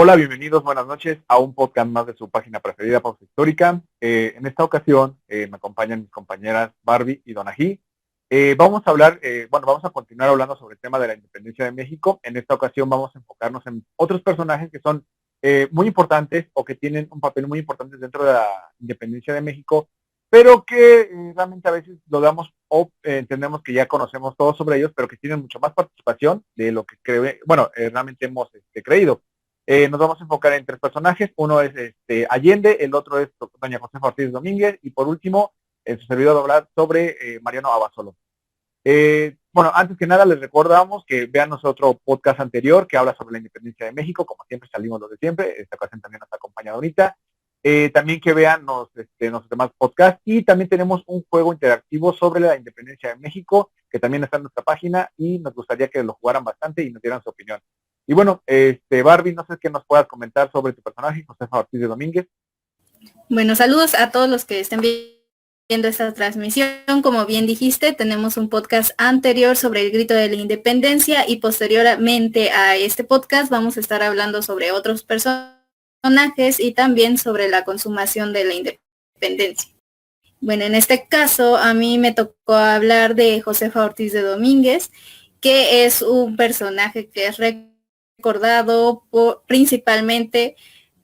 Hola, bienvenidos, buenas noches a un podcast más de su página preferida, Pausa Histórica. En esta ocasión me acompañan mis compañeras Barbie y Donají. Vamos a hablar, vamos a continuar hablando sobre el tema de la independencia de México. En esta ocasión vamos a enfocarnos en otros personajes que son muy importantes o que tienen un papel muy importante dentro de la independencia de México, pero que realmente a veces lo damos o entendemos que ya conocemos todo sobre ellos, pero que tienen mucho más participación de lo que realmente hemos creído. Nos vamos a enfocar en tres personajes. Uno es Allende, el otro es doña Josefa Ortiz Domínguez y por último, su servidor va a hablar sobre Mariano Abasolo. Antes que nada les recordamos que vean nuestro podcast anterior que habla sobre la independencia de México. Como siempre salimos los de siempre. Esta ocasión también nos acompaña ahorita. También que vean nuestros demás podcasts y también tenemos un juego interactivo sobre la independencia de México que también está en nuestra página y nos gustaría que lo jugaran bastante y nos dieran su opinión. Y bueno, Barbie, no sé qué nos puedas comentar sobre tu personaje, Josefa Ortiz de Domínguez. Bueno, saludos a todos los que estén viendo esta transmisión. Como bien dijiste, tenemos un podcast anterior sobre el grito de la independencia y posteriormente a este podcast vamos a estar hablando sobre otros personajes y también sobre la consumación de la independencia. Bueno, en este caso a mí me tocó hablar de Josefa Ortiz de Domínguez, que es un personaje que es recordado principalmente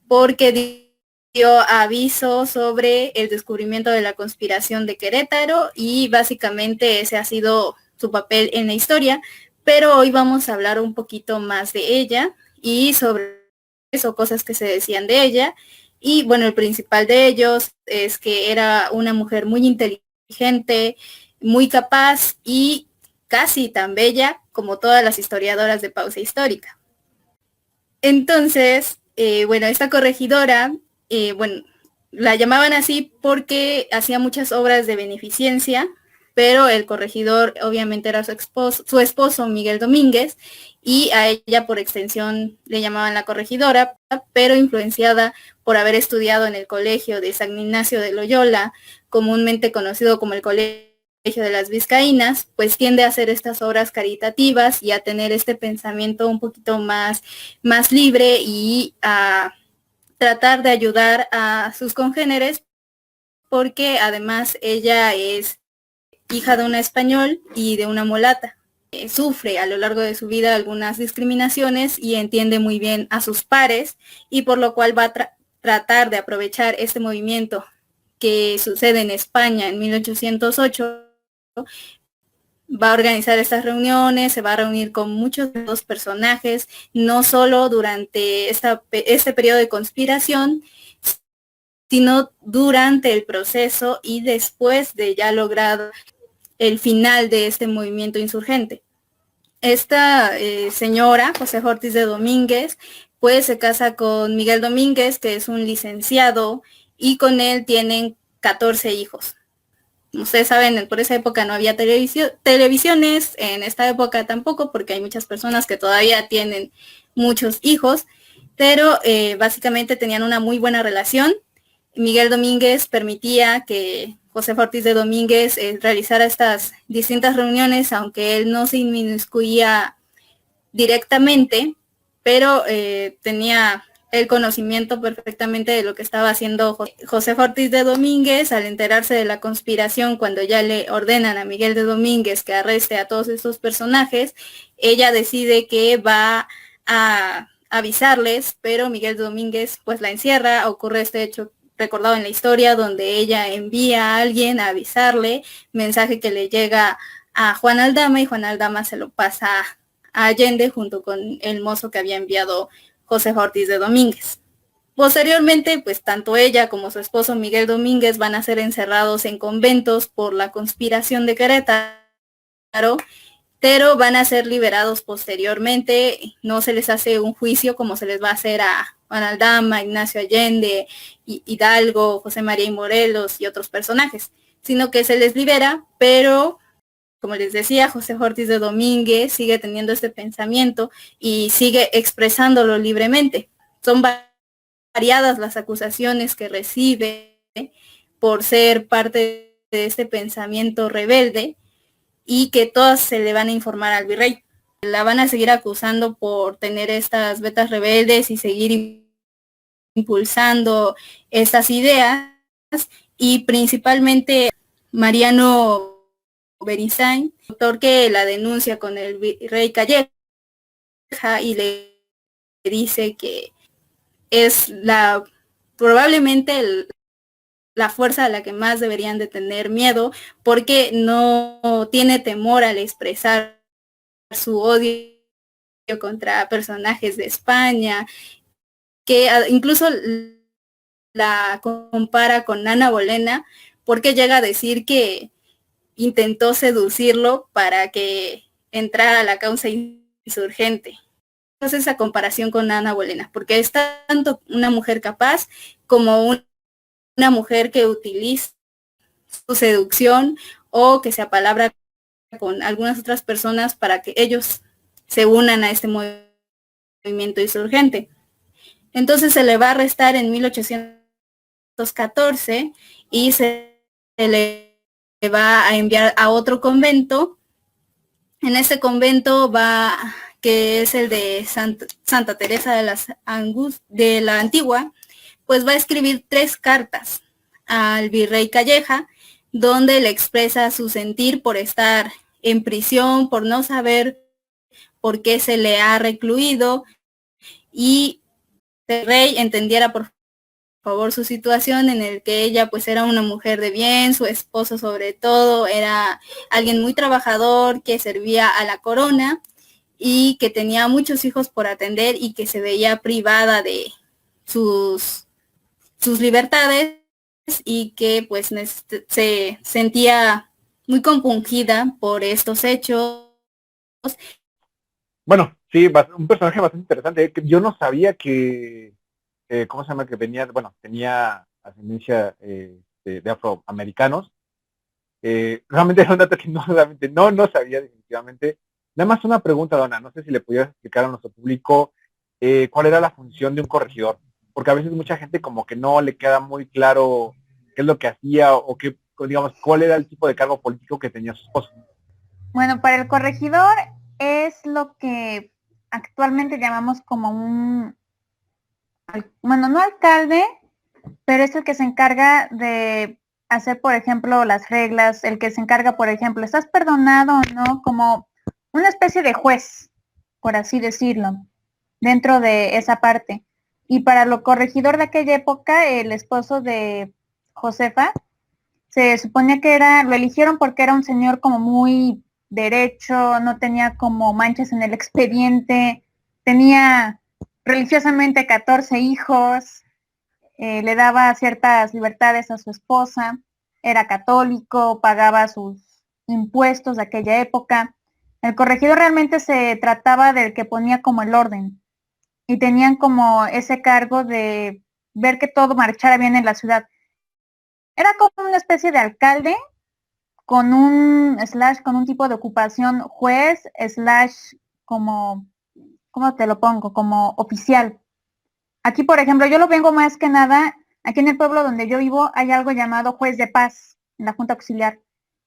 porque dio aviso sobre el descubrimiento de la conspiración de Querétaro y básicamente ese ha sido su papel en la historia, pero hoy vamos a hablar un poquito más de ella y sobre eso, cosas que se decían de ella. Y bueno, el principal de ellos es que era una mujer muy inteligente, muy capaz y casi tan bella como todas las historiadoras de Pausa Histórica. Entonces, esta corregidora, la llamaban así porque hacía muchas obras de beneficencia, pero el corregidor obviamente era su esposo Miguel Domínguez, y a ella por extensión le llamaban la corregidora, pero influenciada por haber estudiado en el colegio de San Ignacio de Loyola, comúnmente conocido como el Colegio de las Vizcaínas, pues tiende a hacer estas obras caritativas y a tener este pensamiento un poquito más libre y a tratar de ayudar a sus congéneres, porque además ella es hija de un español y de una mulata. Sufre a lo largo de su vida algunas discriminaciones y entiende muy bien a sus pares, y por lo cual va a tratar de aprovechar este movimiento que sucede en España en 1808. Va a organizar estas reuniones, se va a reunir con muchos personajes, no solo durante este periodo de conspiración, sino durante el proceso y después de ya lograr el final de este movimiento insurgente. Esta señora, Josefa Ortiz de Domínguez, pues se casa con Miguel Domínguez, que es un licenciado, y con él tienen 14 hijos. Ustedes saben, por esa época no había televisiones, en esta época tampoco, porque hay muchas personas que todavía tienen muchos hijos, pero básicamente tenían una muy buena relación. Miguel Domínguez permitía que Josefa Ortiz de Domínguez realizara estas distintas reuniones, aunque él no se inmiscuía directamente, pero tenía el conocimiento perfectamente de lo que estaba haciendo Josefa Ortiz de Domínguez. Al enterarse de la conspiración, cuando ya le ordenan a Miguel de Domínguez que arreste a todos estos personajes, ella decide que va a avisarles, pero Miguel de Domínguez pues la encierra. Ocurre este hecho recordado en la historia, donde ella envía a alguien a avisarle, mensaje que le llega a Juan Aldama, y Juan Aldama se lo pasa a Allende junto con el mozo que había enviado Josefa Ortiz de Domínguez. Posteriormente, pues tanto ella como su esposo Miguel Domínguez van a ser encerrados en conventos por la conspiración de Querétaro, pero van a ser liberados posteriormente. No se les hace un juicio como se les va a hacer a Juan Aldama, Ignacio Allende, Hidalgo, José María y Morelos y otros personajes, sino que se les libera, pero como les decía, Josefa Ortiz de Domínguez sigue teniendo este pensamiento y sigue expresándolo libremente. Son variadas las acusaciones que recibe por ser parte de este pensamiento rebelde, y que todas se le van a informar al virrey. la van a seguir acusando por tener estas vetas rebeldes y seguir impulsando estas ideas, y principalmente Mariano Beristain, autor que la denuncia con el virrey Calleja y le dice que es probablemente la fuerza a la que más deberían de tener miedo, porque no tiene temor al expresar su odio contra personajes de España, que incluso la compara con Ana Bolena, porque llega a decir que intentó seducirlo para que entrara a la causa insurgente. Entonces esa comparación con Ana Bolena, porque es tanto una mujer capaz como una mujer que utiliza su seducción o que se apalabra con algunas otras personas para que ellos se unan a este movimiento insurgente. Entonces se le va a arrestar en 1814 y se le va a enviar a otro convento. En ese convento que es el de Santa Teresa de la Antigua, pues va a escribir 3 cartas al virrey Calleja, donde le expresa su sentir por estar en prisión, por no saber por qué se le ha recluido, y el rey entendiera por favor su situación, en el que ella pues era una mujer de bien, su esposo sobre todo era alguien muy trabajador que servía a la corona y que tenía muchos hijos por atender y que se veía privada de sus libertades y que pues se sentía muy compungida por estos hechos. Bueno, sí, un personaje bastante interesante. Que yo no sabía que, ¿cómo se llama? Que venía, bueno, tenía ascendencia de afroamericanos. Realmente era un dato que realmente no sabía definitivamente. Nada más una pregunta, Donna, no sé si le pudieras explicar a nuestro público cuál era la función de un corregidor, porque a veces mucha gente como que no le queda muy claro qué es lo que hacía o qué, digamos, cuál era el tipo de cargo político que tenía su esposo. Bueno, para el corregidor es lo que actualmente llamamos como bueno, no alcalde, pero es el que se encarga de hacer, por ejemplo, las reglas, el que se encarga, por ejemplo, ¿estás perdonado o no? Como una especie de juez, por así decirlo, dentro de esa parte. Y para lo corregidor de aquella época, el esposo de Josefa, se suponía que lo eligieron porque era un señor como muy derecho, no tenía como manchas en el expediente, tenía religiosamente 14 hijos, le daba ciertas libertades a su esposa, era católico, pagaba sus impuestos de aquella época. El corregidor realmente se trataba del que ponía como el orden y tenían como ese cargo de ver que todo marchara bien en la ciudad. Era como una especie de alcalde con con un tipo de ocupación juez, como, ¿cómo te lo pongo? Como oficial. Aquí, por ejemplo, yo lo vengo más que nada, aquí en el pueblo donde yo vivo hay algo llamado juez de paz en la Junta Auxiliar.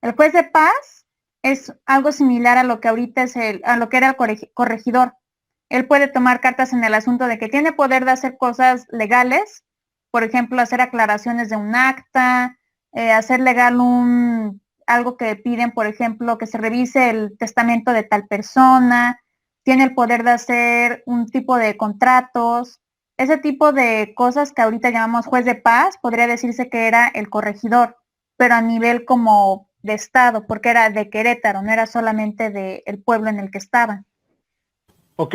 El juez de paz es algo similar a lo que ahorita a lo que era el corregidor. Él puede tomar cartas en el asunto de que tiene poder de hacer cosas legales, por ejemplo, hacer aclaraciones de un acta, hacer legal algo que piden, por ejemplo, que se revise el testamento de tal persona, tiene el poder de hacer un tipo de contratos, ese tipo de cosas que ahorita llamamos juez de paz, podría decirse que era el corregidor, pero a nivel como de estado, porque era de Querétaro, no era solamente del pueblo en el que estaba. Ok,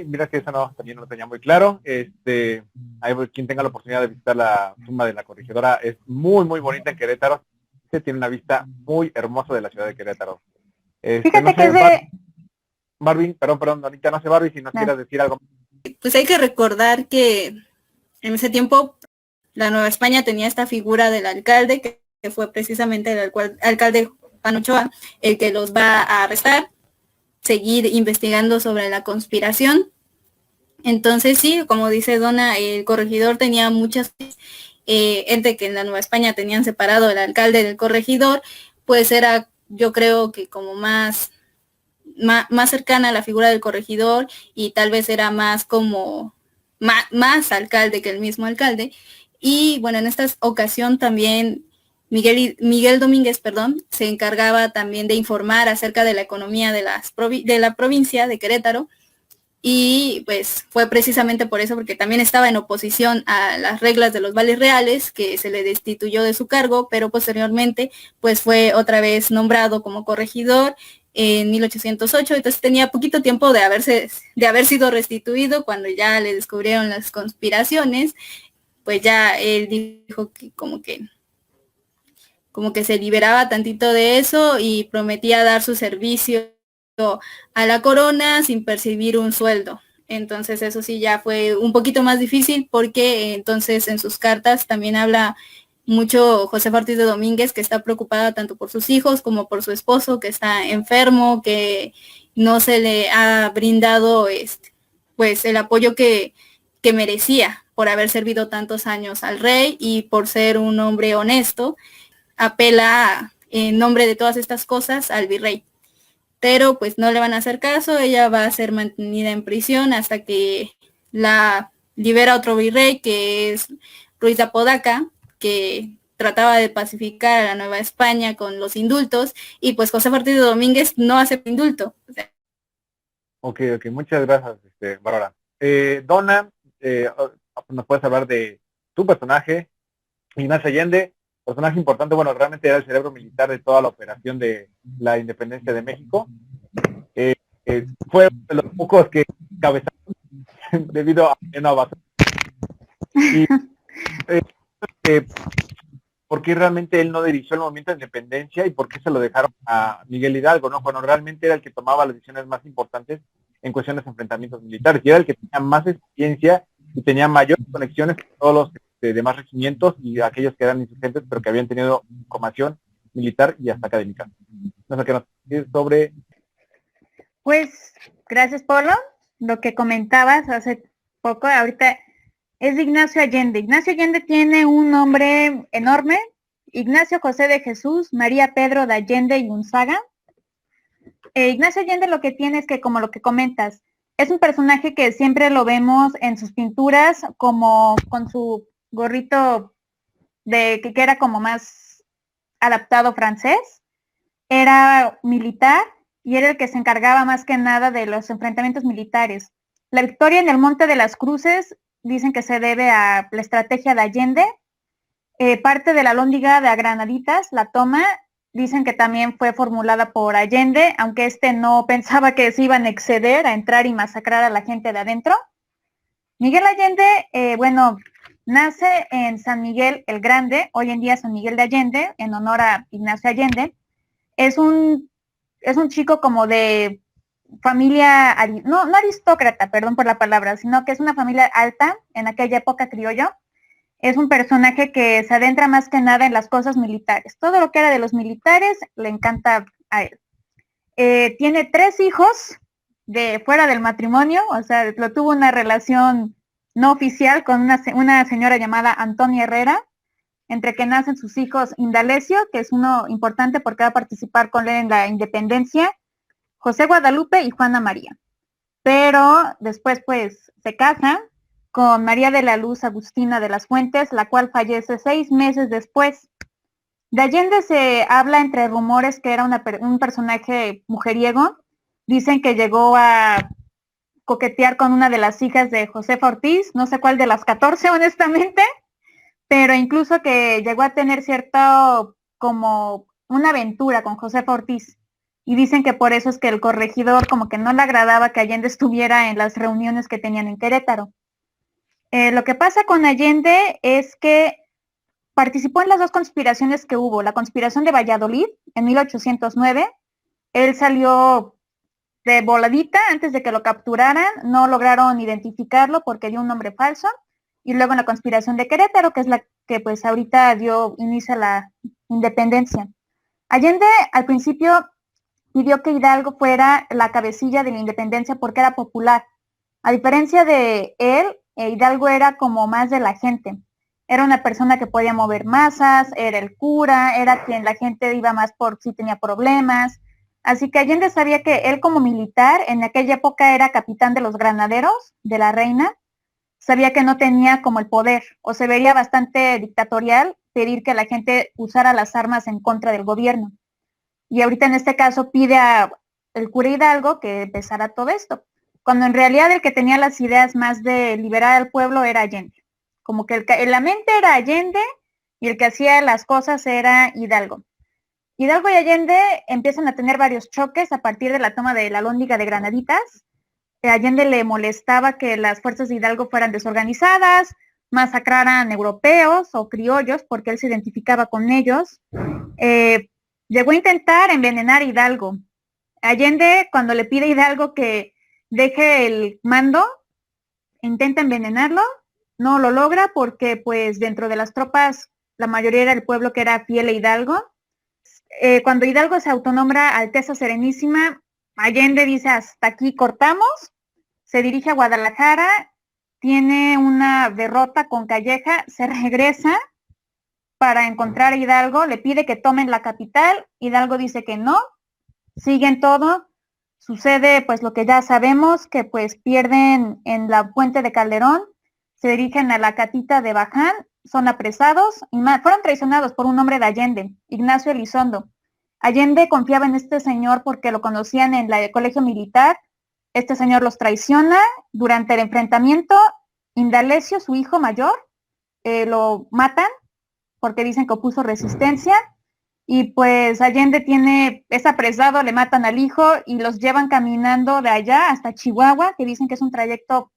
mira que eso también no lo tenía muy claro. Hay quien tenga la oportunidad de visitar la tumba de la corregidora, es muy, muy bonita en Querétaro. Tiene una vista muy hermosa de la ciudad de Querétaro. Fíjate no sé, que es de... Barbie, perdón, ahorita no sé, Barbie, si nos quieras decir algo. Pues hay que recordar que en ese tiempo la Nueva España tenía esta figura del alcalde, que fue precisamente el alcalde Juan Ochoa, el que los va a arrestar, seguir investigando sobre la conspiración. Entonces sí, como dice Donna, el corregidor tenía muchas gente que en la Nueva España tenían separado el alcalde del corregidor, pues era, yo creo que como más más cercana a la figura del corregidor y tal vez era más como más alcalde que el mismo alcalde. Y bueno, en esta ocasión también Miguel Domínguez, se encargaba también de informar acerca de la economía de la provincia de Querétaro. Y pues fue precisamente por eso, porque también estaba en oposición a las reglas de los vales reales, que se le destituyó de su cargo, pero posteriormente pues fue otra vez nombrado como corregidor en 1808, entonces tenía poquito tiempo de haber sido restituido. Cuando ya le descubrieron las conspiraciones, pues ya él dijo que como que se liberaba tantito de eso y prometía dar su servicio a la corona sin percibir un sueldo. Entonces eso sí ya fue un poquito más difícil, porque entonces en sus cartas también habla mucho Josefa Ortiz de Domínguez, que está preocupada tanto por sus hijos como por su esposo, que está enfermo, que no se le ha brindado pues el apoyo que merecía por haber servido tantos años al rey y por ser un hombre honesto. Apela en nombre de todas estas cosas al virrey, pero pues no le van a hacer caso. Ella va a ser mantenida en prisión hasta que la libera otro virrey, que es Ruiz de Apodaca, que trataba de pacificar a la Nueva España con los indultos, y pues José Ortiz de Domínguez no acepta indulto. Ok, muchas gracias, Bárbara. Donna, ¿nos puedes hablar de tu personaje, Ignacio Allende? Personaje importante, bueno, realmente era el cerebro militar de toda la operación de la independencia de México. Fue de los pocos que cabezaron debido a una basura. Y ¿por qué realmente él no dirigió el movimiento de independencia y por qué se lo dejaron a Miguel Hidalgo, ¿no? Cuando realmente era el que tomaba las decisiones más importantes en cuestiones de enfrentamientos militares, y era el que tenía más experiencia y tenía mayores conexiones con todos los demás regimientos y aquellos que eran insurgentes, pero que habían tenido formación militar y hasta académica. No sé qué nos decir sobre... Pues, gracias, Polo. Lo que comentabas hace poco, ahorita es de Ignacio Allende. Ignacio Allende tiene un nombre enorme: Ignacio José de Jesús María Pedro de Allende y Gonzaga. Ignacio Allende lo que tiene es que, como lo que comentas, es un personaje que siempre lo vemos en sus pinturas como con su gorrito que era como más adaptado francés. Era militar y era el que se encargaba más que nada de los enfrentamientos militares. La victoria en el Monte de las Cruces dicen que se debe a la estrategia de Allende. Parte de la Alhóndiga de Granaditas, la toma, dicen que también fue formulada por Allende, aunque no pensaba que se iban a exceder a entrar y masacrar a la gente de adentro. Miguel Allende, nace en San Miguel el Grande, hoy en día San Miguel de Allende, en honor a Ignacio Allende. Es un chico como de familia, no aristócrata, perdón por la palabra, sino que es una familia alta, en aquella época criollo. Es un personaje que se adentra más que nada en las cosas militares. Todo lo que era de los militares le encanta a él. Tiene 3 hijos de fuera del matrimonio, o sea, lo tuvo una relación no oficial con una señora llamada Antonia Herrera, entre que nacen sus hijos Indalecio, que es uno importante porque va a participar con él en la independencia, José Guadalupe y Juana María. Pero después pues se casa con María de la Luz Agustina de las Fuentes, la cual fallece 6 meses después. De Allende se habla entre rumores que era un personaje mujeriego. Dicen que llegó a coquetear con una de las hijas de Josefa Ortiz, no sé cuál de las 14 honestamente, pero incluso que llegó a tener cierto como una aventura con Josefa Ortiz. Y dicen que por eso es que el corregidor como que no le agradaba que Allende estuviera en las reuniones que tenían en Querétaro. Lo que pasa con Allende es que participó en las 2 conspiraciones que hubo. La conspiración de Valladolid en 1809. Él salió de voladita antes de que lo capturaran. No lograron identificarlo porque dio un nombre falso. Y luego en la conspiración de Querétaro, que es la que pues ahorita dio inicio a la independencia. Allende al principio pidió que Hidalgo fuera la cabecilla de la independencia porque era popular. A diferencia de él, Hidalgo era como más de la gente. Era una persona que podía mover masas, era el cura, era quien la gente iba más por si tenía problemas. Así que Allende sabía que él como militar, en aquella época era capitán de los granaderos de la reina, sabía que no tenía como el poder, o se vería bastante dictatorial pedir que la gente usara las armas en contra del gobierno. Y ahorita en este caso pide a el cura Hidalgo que empezara todo esto, cuando en realidad el que tenía las ideas más de liberar al pueblo era Allende. Como que la mente era Allende y el que hacía las cosas era Hidalgo. Hidalgo y Allende empiezan a tener varios choques a partir de la toma de la Alhóndiga de Granaditas. A Allende le molestaba que las fuerzas de Hidalgo fueran desorganizadas, masacraran europeos o criollos, porque él se identificaba con ellos. Llegó a intentar envenenar a Hidalgo. Allende, cuando le pide a Hidalgo que deje el mando, intenta envenenarlo, no lo logra porque pues dentro de las tropas la mayoría era el pueblo que era fiel a Hidalgo. Cuando Hidalgo se autonombra Alteza Serenísima, Allende dice hasta aquí cortamos, se dirige a Guadalajara, tiene una derrota con Calleja, se regresa para encontrar a Hidalgo, le pide que tomen la capital, Hidalgo dice que no, siguen todo, sucede pues lo que ya sabemos, que pues pierden en la puente de Calderón, se dirigen a la catita de Baján, son apresados y fueron traicionados por un hombre de Allende, Ignacio Elizondo. Allende confiaba en este señor porque lo conocían en el colegio militar, este señor los traiciona, durante el enfrentamiento, Indalecio, su hijo mayor, lo matan porque dicen que opuso resistencia, y pues Allende es apresado, le matan al hijo y los llevan caminando de allá hasta Chihuahua, que dicen que es un trayecto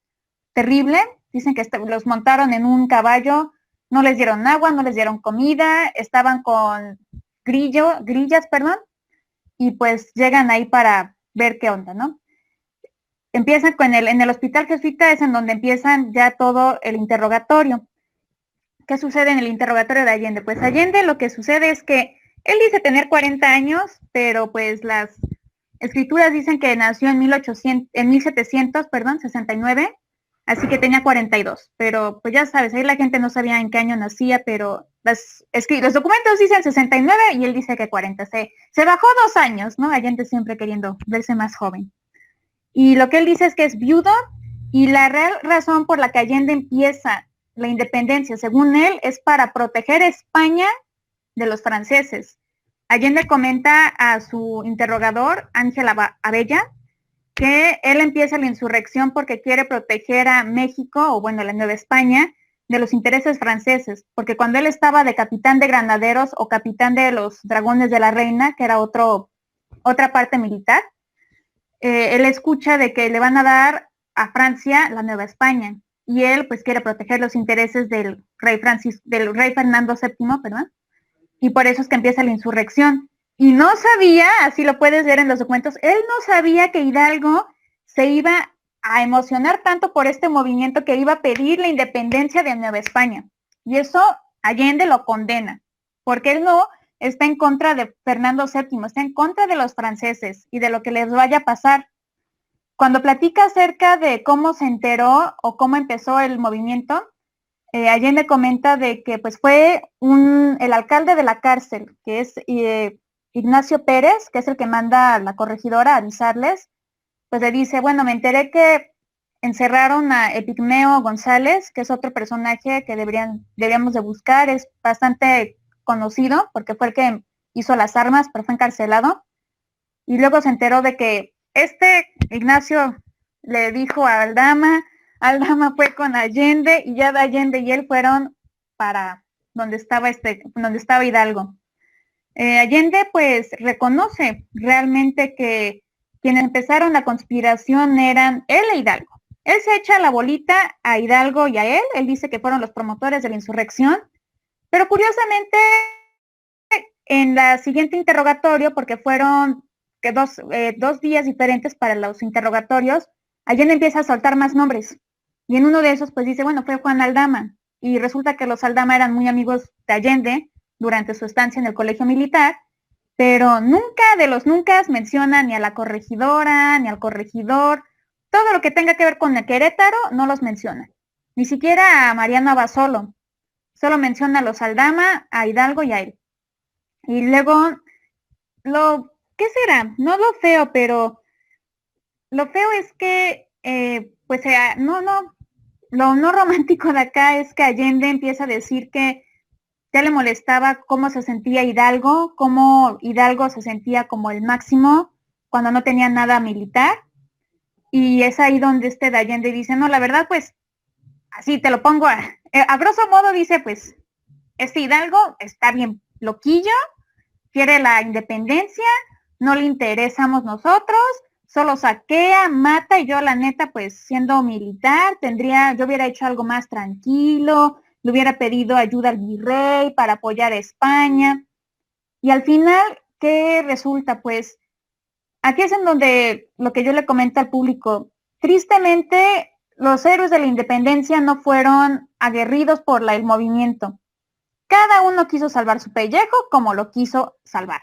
terrible, dicen que los montaron en un caballo, no les dieron agua, no les dieron comida, estaban con grillas, y pues llegan ahí para ver qué onda, ¿no? Empiezan en el hospital jesuita, es en donde empiezan ya todo el interrogatorio. ¿Qué sucede en el interrogatorio de Allende? Pues Allende lo que sucede es que él dice tener 40 años, pero pues las escrituras dicen que nació en 1769, así que tenía 42. Pero pues ya sabes, ahí la gente no sabía en qué año nacía, pero los documentos dicen 69 y él dice que 40. Se bajó 2 años, ¿no? Allende siempre queriendo verse más joven. Y lo que él dice es que es viudo y la real razón por la que Allende empieza la independencia, según él, es para proteger a España de los franceses. Allende comenta a su interrogador, Ángel Abella, que él empieza la insurrección porque quiere proteger a México, o bueno, la Nueva España, de los intereses franceses, porque cuando él estaba de capitán de granaderos o capitán de los dragones de la reina, que era otra parte militar, él escucha de que le van a dar a Francia la Nueva España y él pues quiere proteger los intereses del rey Fernando VII, perdón, y por eso es que empieza la insurrección. Y no sabía, así lo puedes ver en los documentos, él no sabía que Hidalgo se iba a emocionar tanto por este movimiento que iba a pedir la independencia de Nueva España. Y eso Allende lo condena, porque él no está en contra de Fernando VII, está en contra de los franceses y de lo que les vaya a pasar. Cuando platica acerca de cómo se enteró o cómo empezó el movimiento, Allende comenta de que pues fue el alcalde de la cárcel, que es Ignacio Pérez, que es el que manda a la corregidora a avisarles, pues le dice, bueno, me enteré que encerraron a Epigmeo González, que es otro personaje que deberíamos de buscar, es bastante conocido porque fue el que hizo las armas, pero fue encarcelado. Y luego se enteró de que Ignacio le dijo a Aldama fue con Allende y ya de Allende y él fueron para donde estaba Hidalgo. Allende pues reconoce realmente que quienes empezaron la conspiración eran él e Hidalgo. Él se echa la bolita a Hidalgo y a él dice que fueron los promotores de la insurrección, pero curiosamente en la siguiente interrogatorio, porque fueron dos días diferentes para los interrogatorios, Allende empieza a soltar más nombres. Y en uno de esos, pues dice, bueno, fue Juan Aldama. Y resulta que los Aldama eran muy amigos de Allende durante su estancia en el colegio militar, pero nunca de los nunca menciona ni a la corregidora, ni al corregidor. Todo lo que tenga que ver con el Querétaro no los menciona. Ni siquiera a Mariano Abasolo. Solo menciona a los Aldama, a Hidalgo y a él. Y luego lo ¿qué será? No lo feo, pero lo feo es que, lo no romántico de acá es que Allende empieza a decir que ya le molestaba cómo se sentía Hidalgo, cómo Hidalgo se sentía como el máximo cuando no tenía nada militar. Y es ahí donde de Allende dice, no, la verdad, pues, así te lo pongo a grosso modo dice, pues, Hidalgo está bien loquillo, quiere la independencia, no le interesamos nosotros, solo saquea, mata, y yo la neta, pues siendo militar, yo hubiera hecho algo más tranquilo, le hubiera pedido ayuda al virrey para apoyar a España. Y al final, ¿qué resulta? Pues aquí es en donde lo que yo le comento al público, tristemente, los héroes de la independencia no fueron aguerridos por el movimiento. Cada uno quiso salvar su pellejo como lo quiso salvar.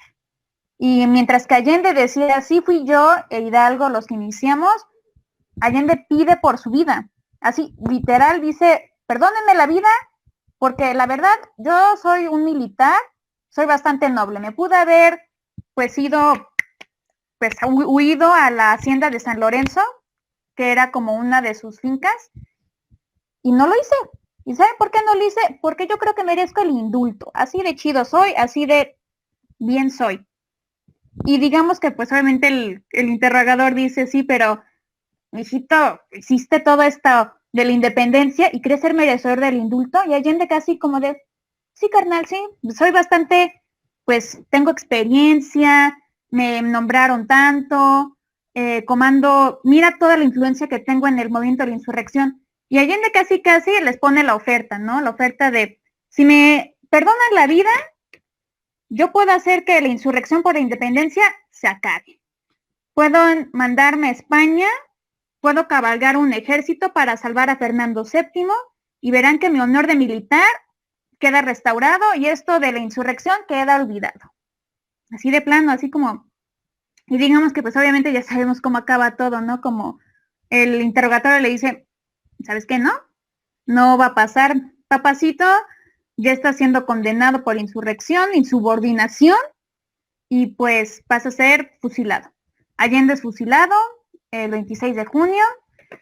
Y mientras que Allende decía, sí fui yo e Hidalgo los que iniciamos, Allende pide por su vida. Así, literal, dice, perdónenme la vida, porque la verdad, yo soy un militar, soy bastante noble. Me pude haber, pues, huido a la hacienda de San Lorenzo, que era como una de sus fincas, y no lo hice. ¿Y saben por qué no lo hice? Porque yo creo que merezco el indulto. Así de chido soy, así de bien soy. Y digamos que pues obviamente el interrogador dice, sí, pero mijito, hiciste todo esto de la independencia y crees ser merecedor del indulto. Y Allende casi como de, sí, carnal, sí, soy bastante, pues tengo experiencia, me nombraron tanto, comando, mira toda la influencia que tengo en el movimiento de la insurrección. Y Allende casi les pone la oferta, ¿no? La oferta de, si me perdonan la vida, yo puedo hacer que la insurrección por la independencia se acabe. Puedo mandarme a España, puedo cabalgar un ejército para salvar a Fernando VII y verán que mi honor de militar queda restaurado y esto de la insurrección queda olvidado. Así de plano, así como, y digamos que pues obviamente ya sabemos cómo acaba todo, ¿no? Como el interrogatorio le dice, ¿sabes qué? No va a pasar, papacito, ya está siendo condenado por insurrección, insubordinación, y pues pasa a ser fusilado. Allende es fusilado el 26 de junio,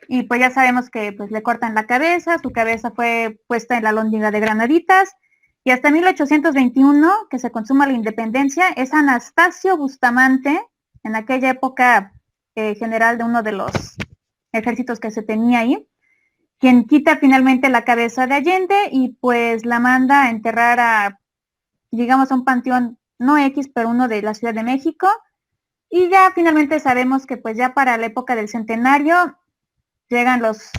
y pues ya sabemos que pues le cortan la cabeza, su cabeza fue puesta en la Lóndiga de Granaditas, y hasta 1821, que se consuma la independencia, es Anastasio Bustamante, en aquella época general de uno de los ejércitos que se tenía ahí, quien quita finalmente la cabeza de Allende y pues la manda a enterrar a, digamos, a un panteón, no X, pero uno de la Ciudad de México. Y ya finalmente sabemos que pues ya para la época del centenario llegan los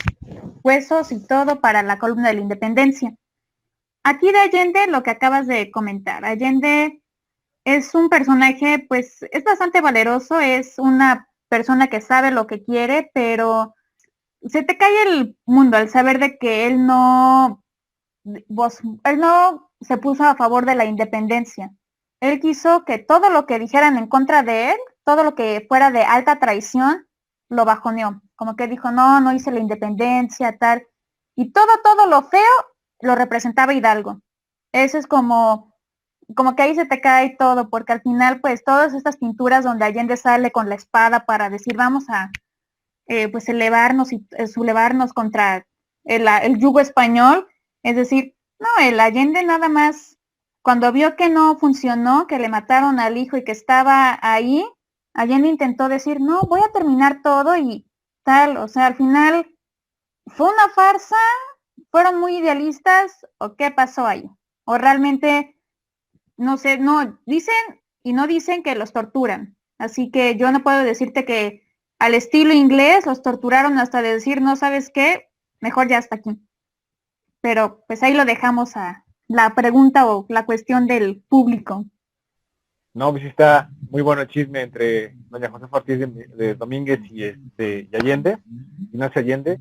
huesos y todo para la columna de la independencia. Aquí de Allende, lo que acabas de comentar, Allende es un personaje, pues es bastante valeroso, es una persona que sabe lo que quiere, pero se te cae el mundo al saber de que él no se puso a favor de la independencia. Él quiso que todo lo que dijeran en contra de él, todo lo que fuera de alta traición, lo bajoneó. Como que dijo, no hice la independencia, tal. Y todo lo feo lo representaba Hidalgo. Eso es como que ahí se te cae todo, porque al final, pues, todas estas pinturas donde Allende sale con la espada para decir, vamos a, pues, elevarnos y sublevarnos contra el yugo español, es decir, no, el Allende nada más, cuando vio que no funcionó, que le mataron al hijo y que estaba ahí, Allende intentó decir, no, voy a terminar todo y tal, o sea, al final, ¿fue una farsa? ¿Fueron muy idealistas? ¿O qué pasó ahí? O realmente, no sé, no, dicen y no dicen que los torturan. Así que yo no puedo decirte que al estilo inglés los torturaron hasta de decir, no sabes qué, mejor ya hasta aquí. Pero pues ahí lo dejamos a la pregunta o la cuestión del público. No, pues está muy bueno el chisme entre doña Josefa Ortiz de Domínguez y Allende, Ignacio Allende.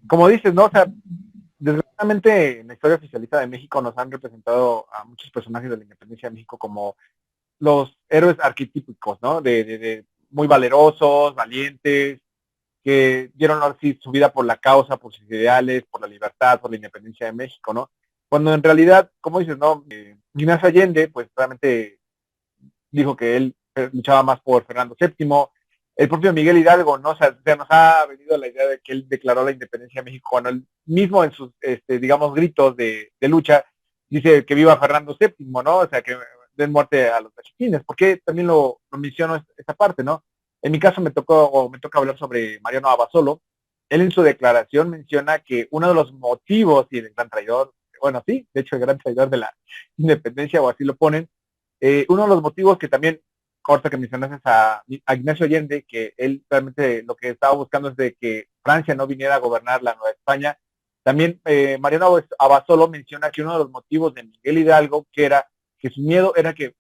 Como dices, ¿no? O sea, desgraciadamente en la historia oficializada de México nos han representado a muchos personajes de la independencia de México como los héroes arquetípicos, ¿no? De muy valerosos, valientes, que dieron así su vida por la causa, por sus ideales, por la libertad, por la independencia de México, ¿no? Cuando en realidad, como dices, ¿no? Ignacio Allende, pues realmente dijo que él luchaba más por Fernando VII. El propio Miguel Hidalgo, ¿no? O sea, nos ha venido la idea de que él declaró la independencia de México cuando él mismo en sus, digamos, gritos de lucha dice que viva Fernando VII, ¿no? O sea, que den muerte a los mexicines. ¿Por qué también lo menciono esta parte, ¿no? En mi caso me toca hablar sobre Mariano Abasolo. Él en su declaración menciona que uno de los motivos y el gran traidor, bueno, sí, de hecho el gran traidor de la independencia, o así lo ponen, uno de los motivos que también, corta que mencionaste a Ignacio Allende, que él realmente lo que estaba buscando es de que Francia no viniera a gobernar la Nueva España. También Mariano Abasolo menciona que uno de los motivos de Miguel Hidalgo, que era que su miedo era que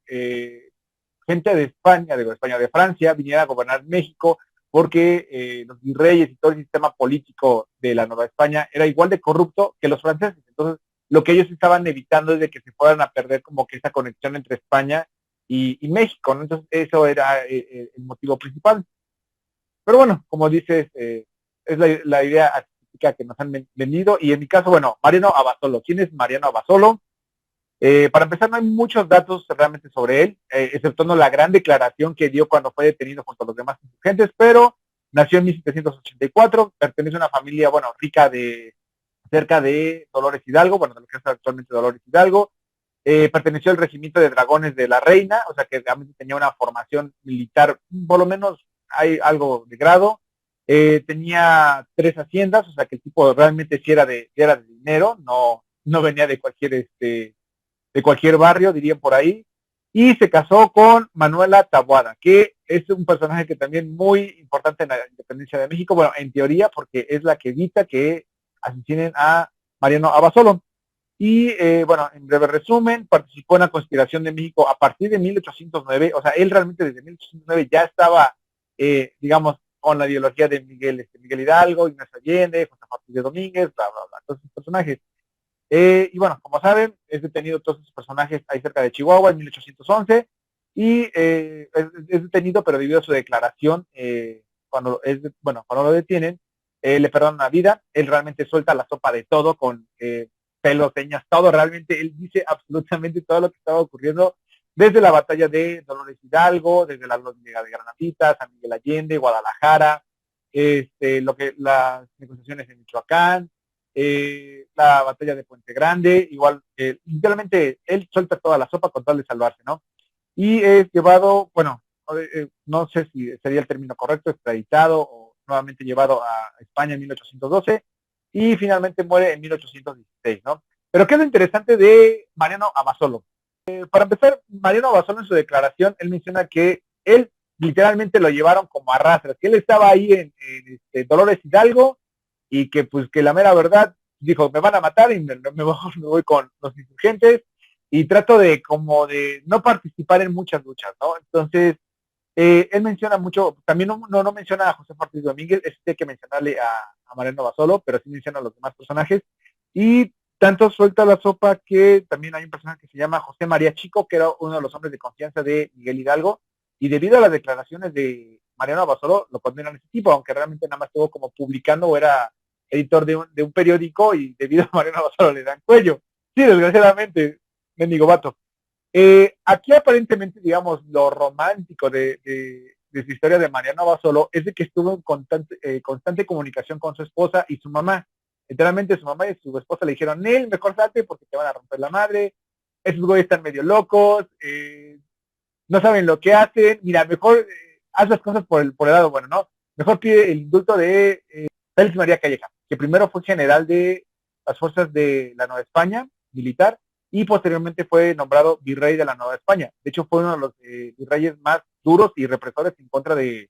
gente de España, de Francia, viniera a gobernar México, porque los virreyes y todo el sistema político de la Nueva España era igual de corrupto que los franceses. Entonces, lo que ellos estaban evitando es de que se fueran a perder como que esa conexión entre España y México, ¿no? Entonces, eso era el motivo principal. Pero bueno, como dices, es la idea artística que nos han vendido. Y en mi caso, bueno, Mariano Abasolo. ¿Quién es Mariano Abasolo? Para empezar, no hay muchos datos realmente sobre él, exceptuando la gran declaración que dio cuando fue detenido junto a los demás insurgentes, pero nació en 1784, pertenece a una familia, bueno, rica de cerca de Dolores Hidalgo, bueno, de lo que es actualmente Dolores Hidalgo. Perteneció al regimiento de dragones de la reina, o sea que realmente tenía una formación militar, por lo menos hay algo de grado. Tenía 3 haciendas, o sea que el tipo realmente sí era de dinero, no venía de cualquier barrio, dirían por ahí, y se casó con Manuela Taboada, que es un personaje que también muy importante en la independencia de México, bueno, en teoría, porque es la que evita que asesinen a Mariano Abasolo. Y bueno, en breve resumen, participó en la conspiración de México a partir de 1809, o sea, él realmente desde 1809 ya estaba, digamos, con la ideología de Miguel Hidalgo, Ignacio Allende, José Martí de Domínguez, bla, bla, bla, todos esos personajes. Y bueno, como saben, es detenido todos esos personajes ahí cerca de Chihuahua en 1811 y es detenido, pero debido a su declaración, cuando lo detienen, le perdonan la vida. Él realmente suelta la sopa de todo con pelos, señas, todo. Realmente él dice absolutamente todo lo que estaba ocurriendo desde la batalla de Dolores Hidalgo, desde la Lóndiga de Granaditas, San Miguel Allende, Guadalajara, las negociaciones en Michoacán, la batalla de Puente Grande, igual, literalmente él suelta toda la sopa con tal de salvarse, ¿no? Y es llevado, bueno, no sé si sería el término correcto, extraditado o nuevamente llevado a España en 1812 y finalmente muere en 1816, ¿no? Pero ¿qué es lo interesante de Mariano Abasolo? Para empezar, Mariano Abasolo en su declaración, él menciona que él literalmente lo llevaron como a rastras, que él estaba ahí en Dolores Hidalgo y que pues que la mera verdad dijo, me van a matar y me voy con los insurgentes y trato de como de no participar en muchas luchas, ¿no? Entonces, él menciona mucho, también no menciona a José Ortiz Domínguez, hay que mencionarle a Mariano Basolo, pero sí menciona a los demás personajes. Y tanto suelta la sopa que también hay un personaje que se llama José María Chico, que era uno de los hombres de confianza de Miguel Hidalgo, y debido a las declaraciones de Mariano Basolo, lo condenan a ese tipo, aunque realmente nada más estuvo como publicando o era editor de un periódico, y debido a Mariano Basolo le dan cuello. Sí, desgraciadamente, mendigo vato. Aquí aparentemente, digamos, lo romántico de su historia de Mariano Basolo es de que estuvo en constante comunicación con su esposa y su mamá. Literalmente su mamá y su esposa le dijeron, Nel, mejor salte porque te van a romper la madre, esos güeyes están medio locos, no saben lo que hacen, mira, mejor haz las cosas por el lado bueno, ¿no? Mejor pide el indulto de Félix María Calleja, que primero fue general de las fuerzas de la Nueva España, militar, y posteriormente fue nombrado virrey de la Nueva España. De hecho, fue uno de los virreyes más duros y represores en contra del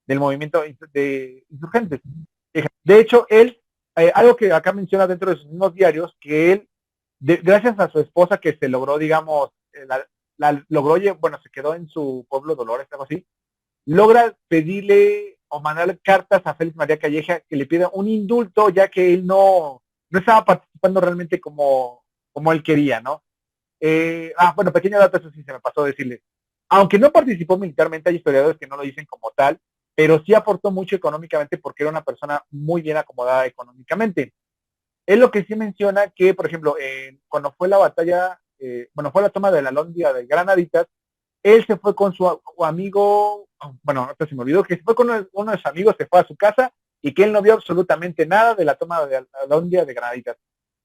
movimiento de insurgentes. De hecho, él, algo que acá menciona dentro de sus mismos diarios, que él, gracias a su esposa que se logró, digamos, logró, bueno, se quedó en su pueblo Dolores, algo así, logra pedirle o mandarle cartas a Félix María Calleja que le pida un indulto, ya que él no estaba participando realmente como él quería, ¿no? Bueno, pequeño dato, eso sí se me pasó a decirle. Aunque no participó militarmente, hay historiadores que no lo dicen como tal, pero sí aportó mucho económicamente porque era una persona muy bien acomodada económicamente. Él lo que sí menciona que, por ejemplo, cuando fue la batalla, fue la toma de la Lóndiga de Granaditas, él se fue con su amigo, bueno, hasta se me olvidó, que se fue con uno de sus amigos, se fue a su casa y que él no vio absolutamente nada de la toma de Alhóndiga de Granaditas.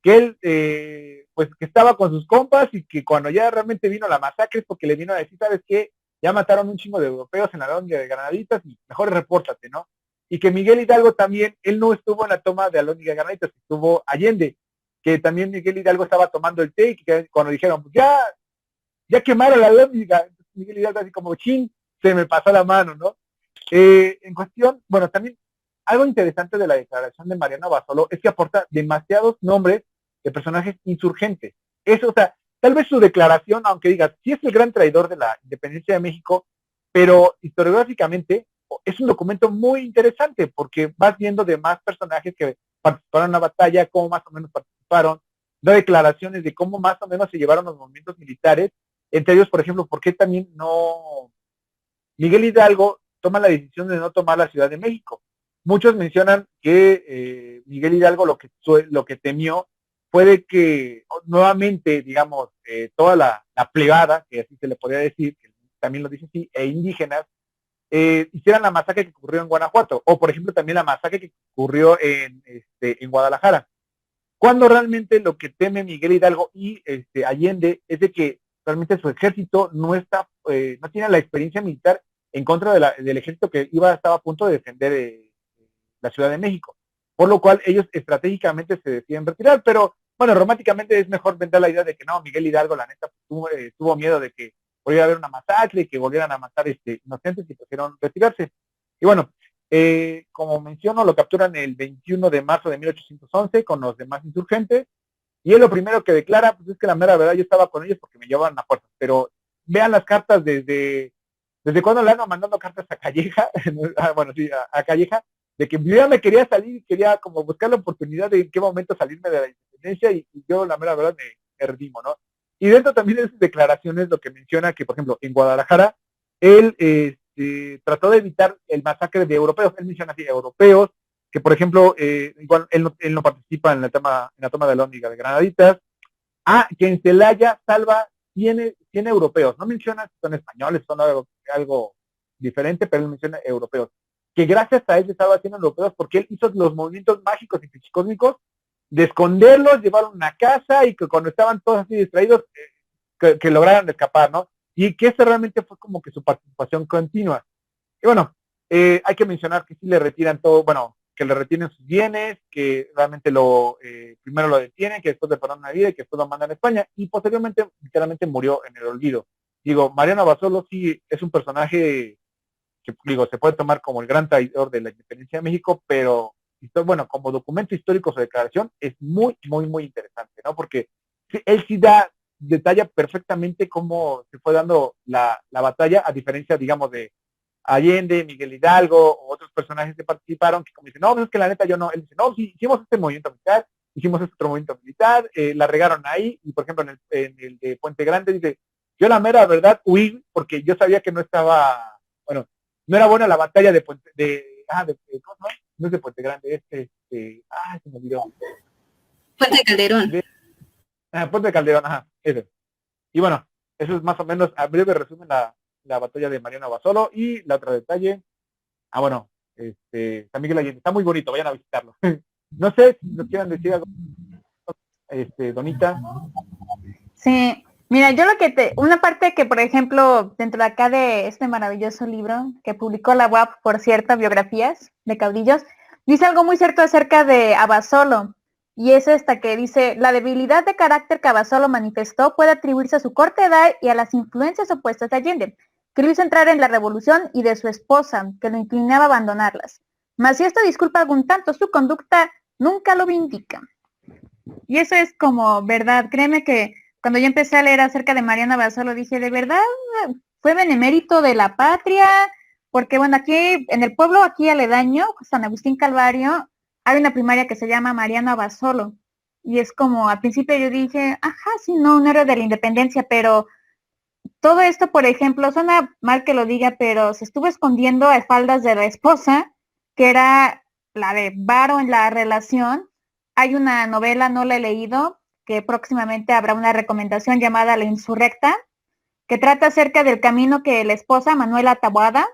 Que él, pues que estaba con sus compas y que cuando ya realmente vino la masacre es porque le vino a decir, ¿sabes qué? Ya mataron un chingo de europeos en la Alhóndiga de Granaditas y mejor repórtate, ¿no? Y que Miguel Hidalgo también, él no estuvo en la toma de Alhóndiga de Granaditas, estuvo Allende, que también Miguel Hidalgo estaba tomando el té y que cuando dijeron, pues ya quemaron la Alhóndiga, Miguel Hidalgo así como, chin, se me pasó la mano, ¿no? En cuestión, bueno, también algo interesante de la declaración de Mariano Basolo es que aporta demasiados nombres de personajes insurgentes. Eso, o sea, tal vez su declaración, aunque digas, sí es el gran traidor de la independencia de México, pero historiográficamente es un documento muy interesante porque vas viendo de más personajes que participaron en la batalla, cómo más o menos participaron, da declaraciones de cómo más o menos se llevaron los movimientos militares, entre ellos, por ejemplo, por qué también no Miguel Hidalgo toma la decisión de no tomar la Ciudad de México. Muchos mencionan que Miguel Hidalgo lo que temió fue de que nuevamente, digamos, toda la plebada, que así se le podría decir, que también lo dice así, e indígenas, hicieran la masacre que ocurrió en Guanajuato, o por ejemplo también la masacre que ocurrió en Guadalajara. Cuando realmente lo que teme Miguel Hidalgo y Allende es de que realmente su ejército no tiene la experiencia militar en contra del ejército que estaba a punto de defender la Ciudad de México, por lo cual ellos estratégicamente se deciden retirar, pero bueno, románticamente es mejor vender la idea de que no, Miguel Hidalgo la neta tuvo miedo de que volviera a haber una masacre, que volvieran a matar inocentes y prefirieron retirarse. Y bueno, como menciono, lo capturan el 21 de marzo de 1811 con los demás insurgentes, y él lo primero que declara, pues es que la mera verdad yo estaba con ellos porque me llevaban a fuerza, pero vean las cartas desde cuando le ando mandando cartas a Calleja, bueno, sí, a Calleja, de que yo ya me quería salir, quería como buscar la oportunidad de en qué momento salirme de la independencia y yo la mera verdad me redimo, ¿no? Y dentro también de esas declaraciones lo que menciona que, por ejemplo, en Guadalajara, él trató de evitar el masacre de europeos, él menciona así, europeos, que por ejemplo, igual él no participa en la toma de Alhóndiga de Granaditas, que en Celaya salva 100 europeos, no menciona si son españoles, son algo diferente, pero él menciona europeos, que gracias a él se estaba haciendo europeos porque él hizo los movimientos mágicos y psicósmicos de esconderlos, llevarlos a una casa y que cuando estaban todos así distraídos, que lograran escapar, ¿no? Y que ese realmente fue como que su participación continua. Y bueno, hay que mencionar que sí le retiran todo, bueno, que le retienen sus bienes, que realmente primero lo detienen, que después le paran una vida y que después lo mandan a España y posteriormente literalmente murió en el olvido. Digo, Mariano Basolo sí es un personaje que, digo, se puede tomar como el gran traidor de la independencia de México, pero bueno, como documento histórico su declaración es muy, muy, muy interesante, ¿no? Porque él sí detalla perfectamente cómo se fue dando la batalla, a diferencia, digamos, de Allende, Miguel Hidalgo, o otros personajes que participaron, que como dicen, no, es que la neta yo no, él dice, no, sí, hicimos este movimiento militar, hicimos este otro movimiento militar, la regaron ahí, y por ejemplo en el de Puente Grande dice, yo la mera verdad huí, porque yo sabía que no estaba, bueno, no era buena la batalla de Puente, ¿cómo se llama? No es de Puente Grande, se me olvidó. Puente Calderón. Puente Calderón, ese. Y bueno, eso es más o menos, a breve resumen, la batalla de Mariano Basolo. Y la otra detalle, bueno, San Miguel Allende, está muy bonito, vayan a visitarlo. No sé si nos quieran decir algo, Donita. Sí, mira, yo una parte que, por ejemplo, dentro de acá de este maravilloso libro que publicó la UAP, por cierto, biografías de caudillos, dice algo muy cierto acerca de Abasolo, y es esta que dice, la debilidad de carácter que Abasolo manifestó puede atribuirse a su corta edad y a las influencias opuestas de Allende, que lo hizo entrar en la revolución, y de su esposa, que lo inclinaba a abandonarlas. Mas si esto disculpa algún tanto, su conducta nunca lo vindica. Y eso es como verdad, créeme que cuando yo empecé a leer acerca de Mariano Basolo dije, ¿de verdad fue benemérito de la patria? Porque bueno, aquí en el pueblo, aquí aledaño, San Agustín Calvario, hay una primaria que se llama Mariano Basolo. Y es como, al principio yo dije, ajá, sí, no, un héroe de la independencia, pero todo esto, por ejemplo, suena mal que lo diga, pero se estuvo escondiendo a espaldas de la esposa, que era la de varo en la relación. Hay una novela, no la he leído, que próximamente habrá una recomendación llamada La Insurrecta, que trata acerca del camino que la esposa Manuela Taboada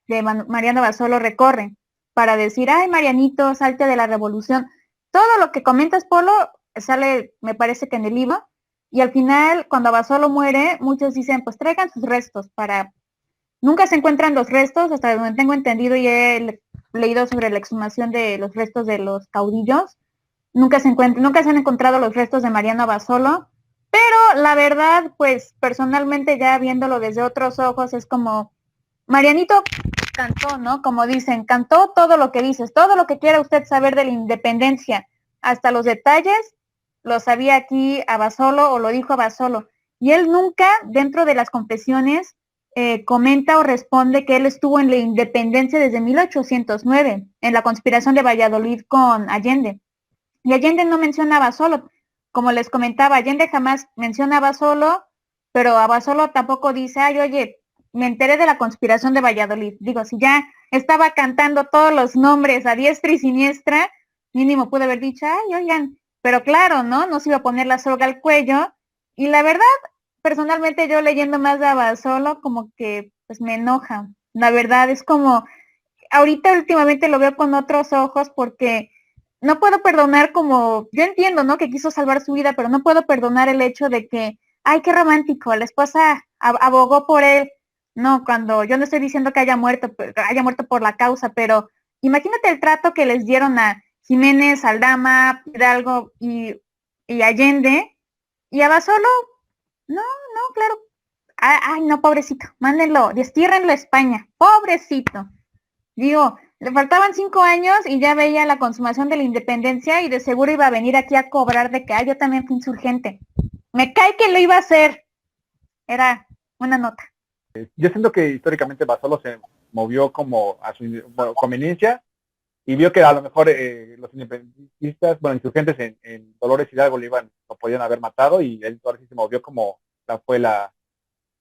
de Mariano Basolo recorre para decir, ay, Marianito, salte de la revolución. Todo lo que comentas, Polo, sale, me parece que en el libro, y al final, cuando Abasolo muere, muchos dicen, pues traigan sus restos para... Nunca se encuentran los restos, hasta donde tengo entendido y he leído sobre la exhumación de los restos de los caudillos. Nunca se han encontrado los restos de Mariano Abasolo, pero la verdad, pues personalmente ya viéndolo desde otros ojos, es como, Marianito cantó, ¿no? Como dicen, cantó todo lo que dices, todo lo que quiera usted saber de la independencia, hasta los detalles, lo sabía aquí Abasolo o lo dijo Abasolo. Y él nunca, dentro de las confesiones, comenta o responde que él estuvo en la independencia desde 1809, en la conspiración de Valladolid con Allende. Y Allende no menciona a Abasolo. Como les comentaba, Allende jamás menciona a Abasolo, pero Abasolo tampoco dice, ay, oye, me enteré de la conspiración de Valladolid. Digo, si ya estaba cantando todos los nombres a diestra y siniestra, mínimo pude haber dicho, ay, oigan, pero claro, ¿no? No se iba a poner la soga al cuello. Y la verdad, personalmente yo leyendo más de Abasolo, como que pues me enoja. La verdad es como, ahorita últimamente lo veo con otros ojos porque no puedo perdonar como, yo entiendo, ¿no? Que quiso salvar su vida, pero no puedo perdonar el hecho de que, ay, qué romántico, la esposa abogó por él. No, cuando yo no estoy diciendo que haya muerto por la causa, pero imagínate el trato que les dieron a Jiménez, Aldama, Hidalgo y Allende, y Abasolo, no, claro. Ay, no, pobrecito, mándenlo, destiérrenlo a España, pobrecito. Digo, le faltaban 5 años y ya veía la consumación de la independencia y de seguro iba a venir aquí a cobrar de que, yo también fui insurgente. Me cae que lo iba a hacer. Era una nota. Yo siento que históricamente Basolo se movió como a su conveniencia y vio que a lo mejor los independentistas, insurgentes en Dolores Hidalgo lo podían haber matado y él ahora sí se movió como fue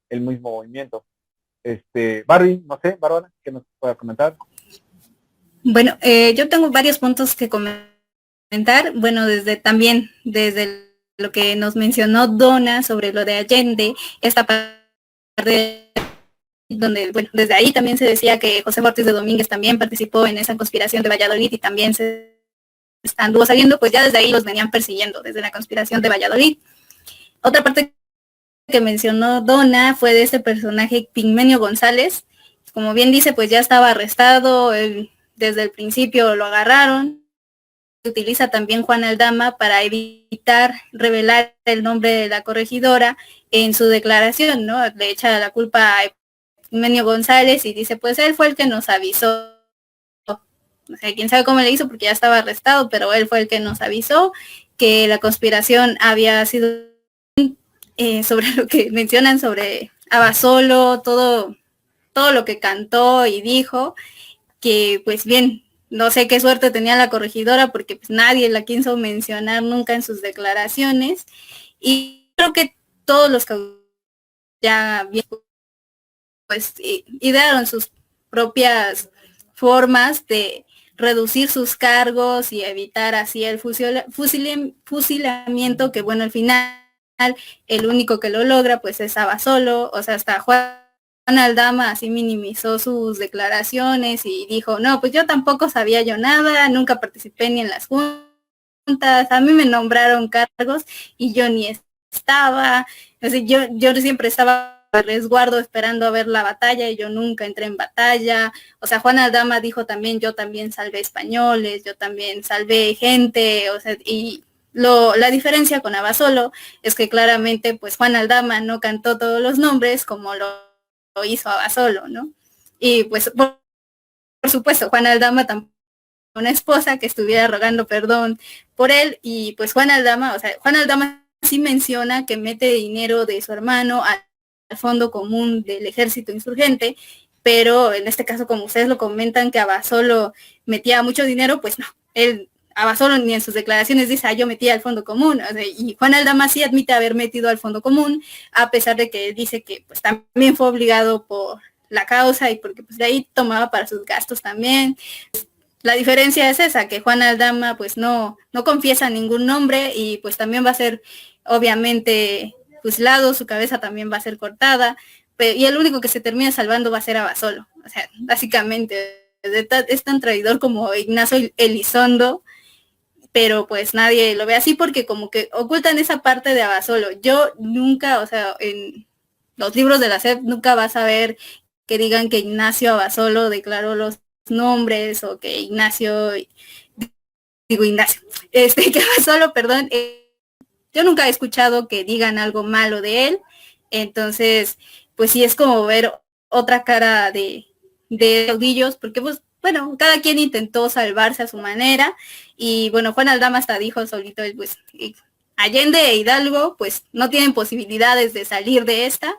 el mismo movimiento. Barbie, no sé, Bárbara, ¿qué nos pueda comentar? Bueno, yo tengo varios puntos que comentar. Bueno, desde lo que nos mencionó Donna sobre lo de Allende, esta parte donde, bueno, desde ahí también se decía que José Ortiz de Domínguez también participó en esa conspiración de Valladolid y también se anduvo saliendo, pues ya desde ahí los venían persiguiendo, desde la conspiración de Valladolid. Otra parte que mencionó Donna fue de este personaje Pigmenio González. Como bien dice, pues ya estaba arrestado, desde el principio lo agarraron. Utiliza también Juan Aldama para evitar revelar el nombre de la corregidora en su declaración, ¿no? Le echa la culpa a Pigmenio González y dice, pues él fue el que nos avisó. O sea, quién sabe cómo le hizo porque ya estaba arrestado, pero él fue el que nos avisó que la conspiración había sido sobre lo que mencionan sobre Abasolo, todo lo que cantó y dijo, que pues bien, no sé qué suerte tenía la corregidora porque pues nadie la quiso mencionar nunca en sus declaraciones y creo que todos los que ya pues idearon sus propias formas de reducir sus cargos y evitar así el fusilamiento, que bueno, al final el único que lo logra pues es Abasolo. O sea, hasta Juan Aldama así minimizó sus declaraciones y dijo, no, pues yo tampoco sabía yo nada, nunca participé ni en las juntas, a mí me nombraron cargos y yo ni estaba, o sea, yo siempre estaba a resguardo esperando a ver la batalla y yo nunca entré en batalla. O sea, Juan Aldama dijo también, yo también salvé españoles, yo también salvé gente, o sea, y la diferencia con Abasolo es que claramente pues Juan Aldama no cantó todos los nombres como lo hizo Abasolo, ¿no? Y pues por supuesto Juan Aldama tampoco una esposa que estuviera rogando perdón por él y pues Juan Aldama sí menciona que mete dinero de su hermano al fondo común del ejército insurgente, pero en este caso, como ustedes lo comentan, que Abasolo metía mucho dinero, pues no, Abasolo ni en sus declaraciones dice, yo metía al fondo común, o sea, y Juan Aldama sí admite haber metido al fondo común, a pesar de que dice que pues también fue obligado por la causa y porque pues de ahí tomaba para sus gastos también. La diferencia es esa, que Juan Aldama pues no confiesa ningún nombre y pues también va a ser obviamente fusilado, su cabeza también va a ser cortada, y el único que se termina salvando va a ser Abasolo. O sea, básicamente es tan traidor como Ignacio Elizondo, pero pues nadie lo ve así porque como que ocultan esa parte de Abasolo. Yo nunca, o sea, en los libros de la SEP nunca vas a ver que digan que Ignacio Abasolo declaró los nombres o que que Abasolo, perdón, yo nunca he escuchado que digan algo malo de él, entonces pues sí es como ver otra cara de caudillos, porque pues bueno, cada quien intentó salvarse a su manera, y bueno, Juan Aldama hasta dijo solito, pues Allende e Hidalgo pues no tienen posibilidades de salir de esta,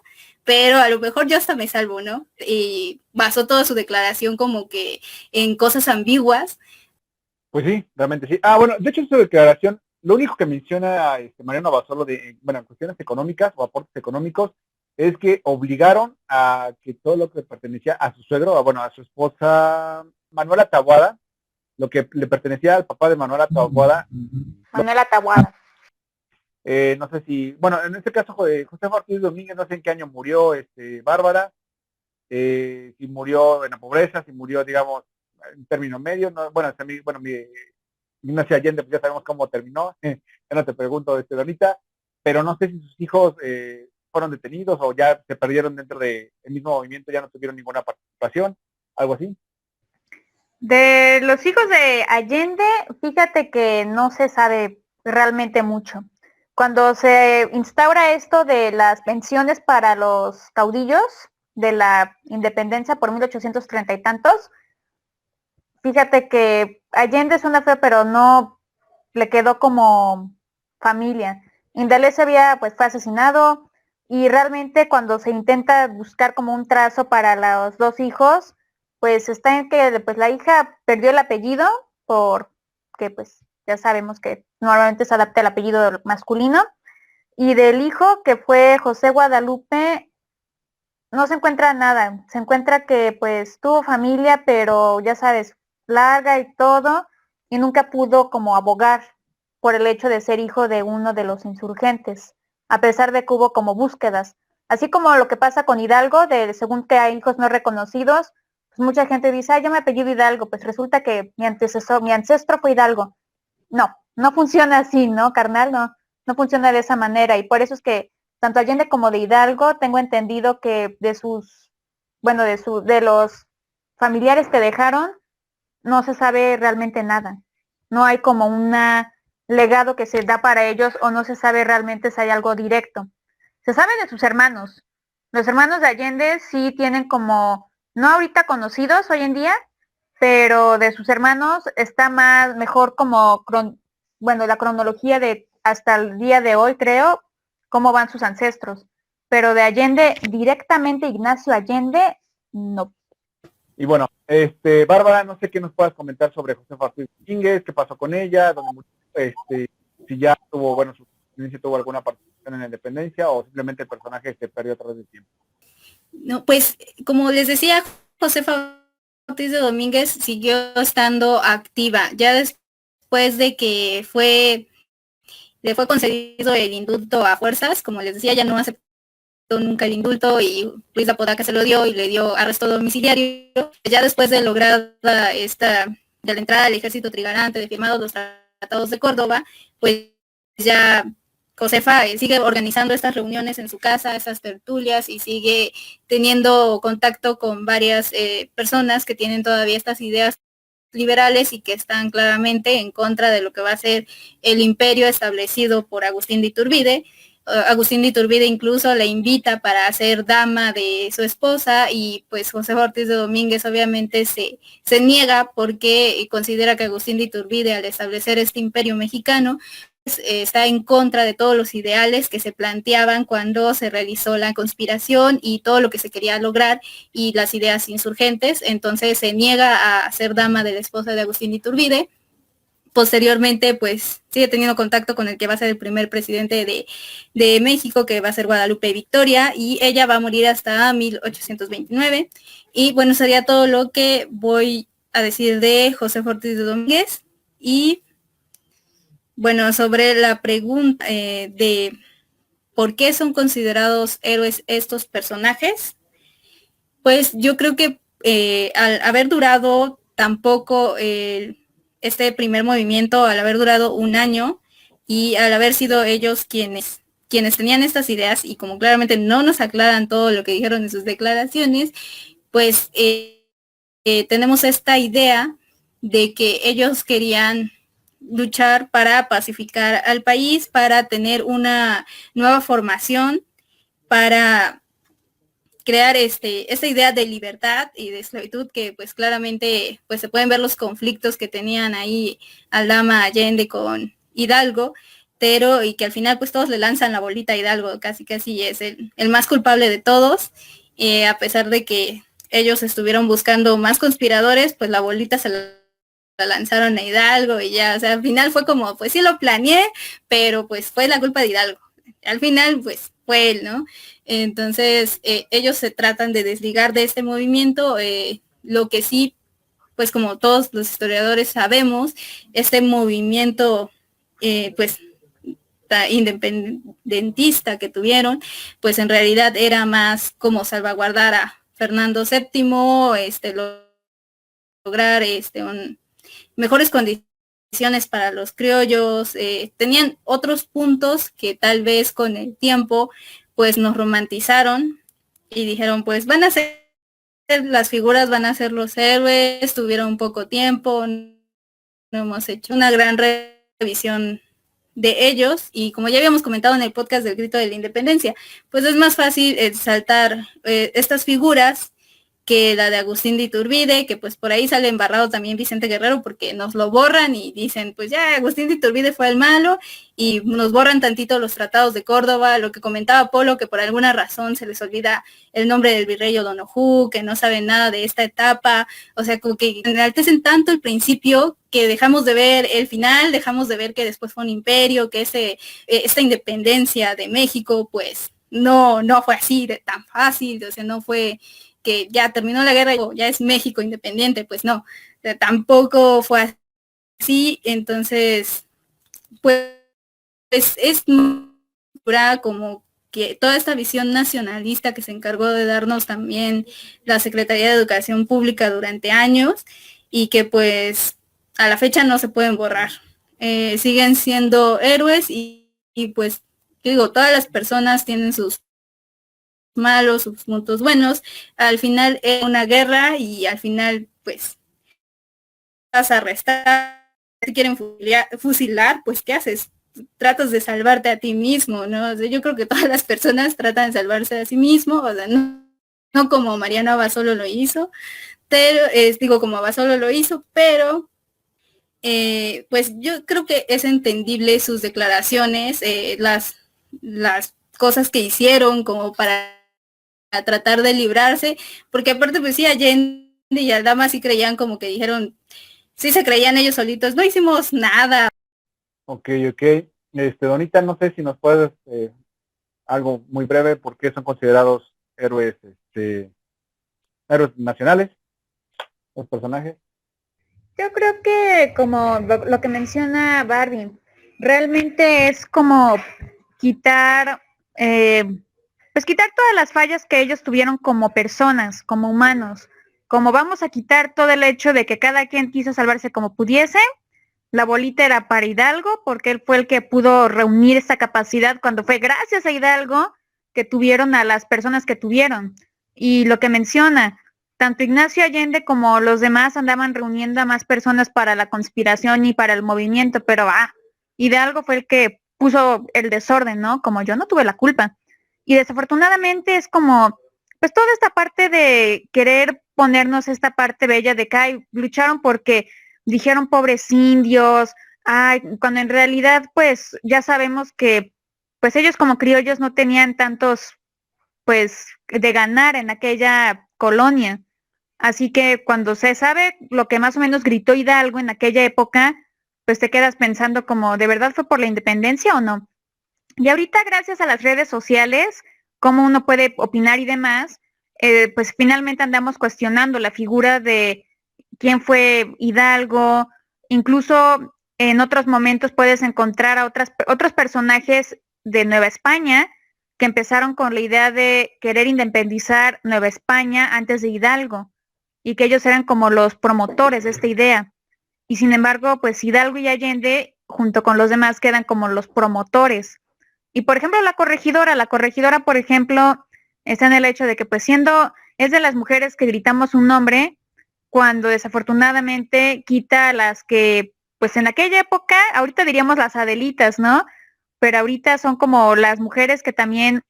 pero a lo mejor yo hasta me salvo, ¿no? Y basó toda su declaración como que en cosas ambiguas. Pues sí, realmente sí. Bueno, de hecho en su declaración, lo único que menciona Mariano Abasolo bueno, en cuestiones económicas o aportes económicos, es que obligaron a que todo lo que pertenecía a su suegro, a su esposa Manuela Taboada, lo que le pertenecía al papá de Manuela Taboada. Manuela Taboada. No sé si, bueno, en este caso José Ortiz Domínguez, no sé en qué año murió Bárbara, si murió en la pobreza, si murió, digamos, en término medio, no, Ignacio Allende, pues ya sabemos cómo terminó, ya no te pregunto, Donita, pero no sé si sus hijos fueron detenidos o ya se perdieron dentro del mismo movimiento, ya no tuvieron ninguna participación, algo así. De los hijos de Allende, fíjate que no se sabe realmente mucho. Cuando se instaura esto de las pensiones para los caudillos de la independencia por 1830 y tantos, fíjate que Allende es una fe, pero no le quedó como familia. Indalecio fue asesinado, y realmente cuando se intenta buscar como un trazo para los dos hijos, pues está en que pues la hija perdió el apellido porque pues ya sabemos que normalmente se adapta el apellido masculino, y del hijo que fue José Guadalupe no se encuentra nada. Se encuentra que pues tuvo familia, pero ya sabes, larga y todo, y nunca pudo como abogar por el hecho de ser hijo de uno de los insurgentes, a pesar de que hubo como búsquedas. Así como lo que pasa con Hidalgo, según que hay hijos no reconocidos, pues mucha gente dice, yo me apellido Hidalgo, pues resulta que mi ancestro fue Hidalgo. No, no funciona así, ¿no, carnal? No funciona de esa manera, y por eso es que tanto Allende como de Hidalgo, tengo entendido que de los familiares que dejaron, no se sabe realmente nada. No hay como un legado que se da para ellos, o no se sabe realmente si hay algo directo. Se sabe de sus hermanos. Los hermanos de Allende sí tienen como, no ahorita conocidos hoy en día, pero de sus hermanos está mejor como, la cronología de hasta el día de hoy, creo, cómo van sus ancestros. Pero de Allende, directamente Ignacio Allende, no. Y bueno, Bárbara, no sé qué nos puedas comentar sobre José Ortiz Domínguez, qué pasó con ella, si ya tuvo alguna participación en la independencia o simplemente el personaje se perdió a través del tiempo. No, pues como les decía, José Ortiz de Domínguez siguió estando activa. Ya después de que le fue concedido el indulto a fuerzas, como les decía, ya no aceptó nunca el indulto, y Luis Apodaca se lo dio y le dio arresto domiciliario. Ya después de lograr de la entrada al ejército trigarante, de firmados los tratados de Córdoba, pues ya Josefa sigue organizando estas reuniones en su casa, estas tertulias, y sigue teniendo contacto con varias personas que tienen todavía estas ideas liberales y que están claramente en contra de lo que va a ser el imperio establecido por Agustín de Iturbide. Agustín de Iturbide incluso le invita para ser dama de su esposa, y pues José Ortiz de Domínguez obviamente se niega porque considera que Agustín de Iturbide, al establecer este imperio mexicano, está en contra de todos los ideales que se planteaban cuando se realizó la conspiración y todo lo que se quería lograr y las ideas insurgentes. Entonces se niega a ser dama de la esposa de Agustín de Iturbide. Posteriormente, pues sigue teniendo contacto con el que va a ser el primer presidente de México, que va a ser Guadalupe Victoria, y ella va a morir hasta 1829. Y bueno, sería todo lo que voy a decir de José Ortiz de Domínguez. Y bueno, sobre la pregunta de ¿por qué son considerados héroes estos personajes? Pues yo creo que al haber durado tampoco este primer movimiento, al haber durado un año y al haber sido ellos quienes tenían estas ideas, y como claramente no nos aclaran todo lo que dijeron en sus declaraciones, pues tenemos esta idea de que ellos querían luchar para pacificar al país, para tener una nueva formación, para crear esta idea de libertad y de esclavitud, que pues claramente pues se pueden ver los conflictos que tenían ahí Aldama Allende con Hidalgo, pero y que al final pues todos le lanzan la bolita a Hidalgo, casi es el más culpable de todos, a pesar de que ellos estuvieron buscando más conspiradores, pues la bolita se la lanzaron a Hidalgo y ya, o sea, al final fue como, pues sí lo planeé, pero pues fue la culpa de Hidalgo. Al final, pues fue él, ¿no? Entonces, ellos se tratan de desligar de este movimiento, lo que sí, pues como todos los historiadores sabemos, este movimiento, pues, independentista que tuvieron, pues en realidad era más como salvaguardar a Fernando VII, lograr mejores condiciones para los criollos, tenían otros puntos que tal vez con el tiempo pues nos romantizaron y dijeron pues van a ser las figuras, van a ser los héroes, tuvieron poco tiempo, no hemos hecho una gran revisión de ellos, y como ya habíamos comentado en el podcast del Grito de la Independencia, pues es más fácil saltar estas figuras que la de Agustín de Iturbide, que pues por ahí sale embarrado también Vicente Guerrero, porque nos lo borran y dicen, pues ya Agustín de Iturbide fue el malo, y nos borran tantito los tratados de Córdoba, lo que comentaba Polo, que por alguna razón se les olvida el nombre del virrey O'Donoghue, que no saben nada de esta etapa, o sea, como que enaltecen tanto el principio que dejamos de ver el final, dejamos de ver que después fue un imperio, que esta independencia de México, pues no fue así de tan fácil, o sea, no fue que ya terminó la guerra y ya es México independiente, pues no, tampoco fue así. Entonces, pues es como que toda esta visión nacionalista que se encargó de darnos también la Secretaría de Educación Pública durante años, y que pues a la fecha no se pueden borrar. Siguen siendo héroes y pues digo, todas las personas tienen sus malos, sus puntos buenos. Al final es una guerra y al final pues vas a arrestar, si quieren fusilar, pues ¿qué haces? Tratas de salvarte a ti mismo, ¿no? O sea, yo creo que todas las personas tratan de salvarse a sí mismo, o sea, no como Mariano Abasolo lo hizo, pero como Abasolo lo hizo, pero pues yo creo que es entendible sus declaraciones, las cosas que hicieron como para tratar de librarse, porque aparte pues sí, Allende y Aldama sí creían, como que dijeron, sí se creían ellos solitos, no hicimos nada. Ok. Donita, no sé si nos puedes algo muy breve, ¿por qué son considerados héroes, héroes nacionales, los personajes? Yo creo que como lo que menciona Barbie, realmente es como quitar, pues quitar todas las fallas que ellos tuvieron como personas, como humanos. Como vamos a quitar todo el hecho de que cada quien quiso salvarse como pudiese, la bolita era para Hidalgo, porque él fue el que pudo reunir esa capacidad cuando fue gracias a Hidalgo que tuvieron a las personas que tuvieron. Y lo que menciona, tanto Ignacio Allende como los demás andaban reuniendo a más personas para la conspiración y para el movimiento, pero Hidalgo fue el que puso el desorden, ¿no? Como yo no tuve la culpa. Y desafortunadamente es como, pues toda esta parte de querer ponernos esta parte bella de que lucharon porque dijeron pobres indios, cuando en realidad pues ya sabemos que pues ellos como criollos no tenían tantos pues de ganar en aquella colonia. Así que cuando se sabe lo que más o menos gritó Hidalgo en aquella época, pues te quedas pensando como, ¿de verdad fue por la independencia o no? Y ahorita gracias a las redes sociales, cómo uno puede opinar y demás, pues finalmente andamos cuestionando la figura de quién fue Hidalgo, incluso en otros momentos puedes encontrar a otros personajes de Nueva España que empezaron con la idea de querer independizar Nueva España antes de Hidalgo, y que ellos eran como los promotores de esta idea. Y sin embargo, pues Hidalgo y Allende, junto con los demás, quedan como los promotores. Y por ejemplo, la corregidora, por ejemplo, está en el hecho de que pues es de las mujeres que gritamos un nombre, cuando desafortunadamente quita a las que, pues en aquella época, ahorita diríamos las Adelitas, ¿no? Pero ahorita son como las mujeres que también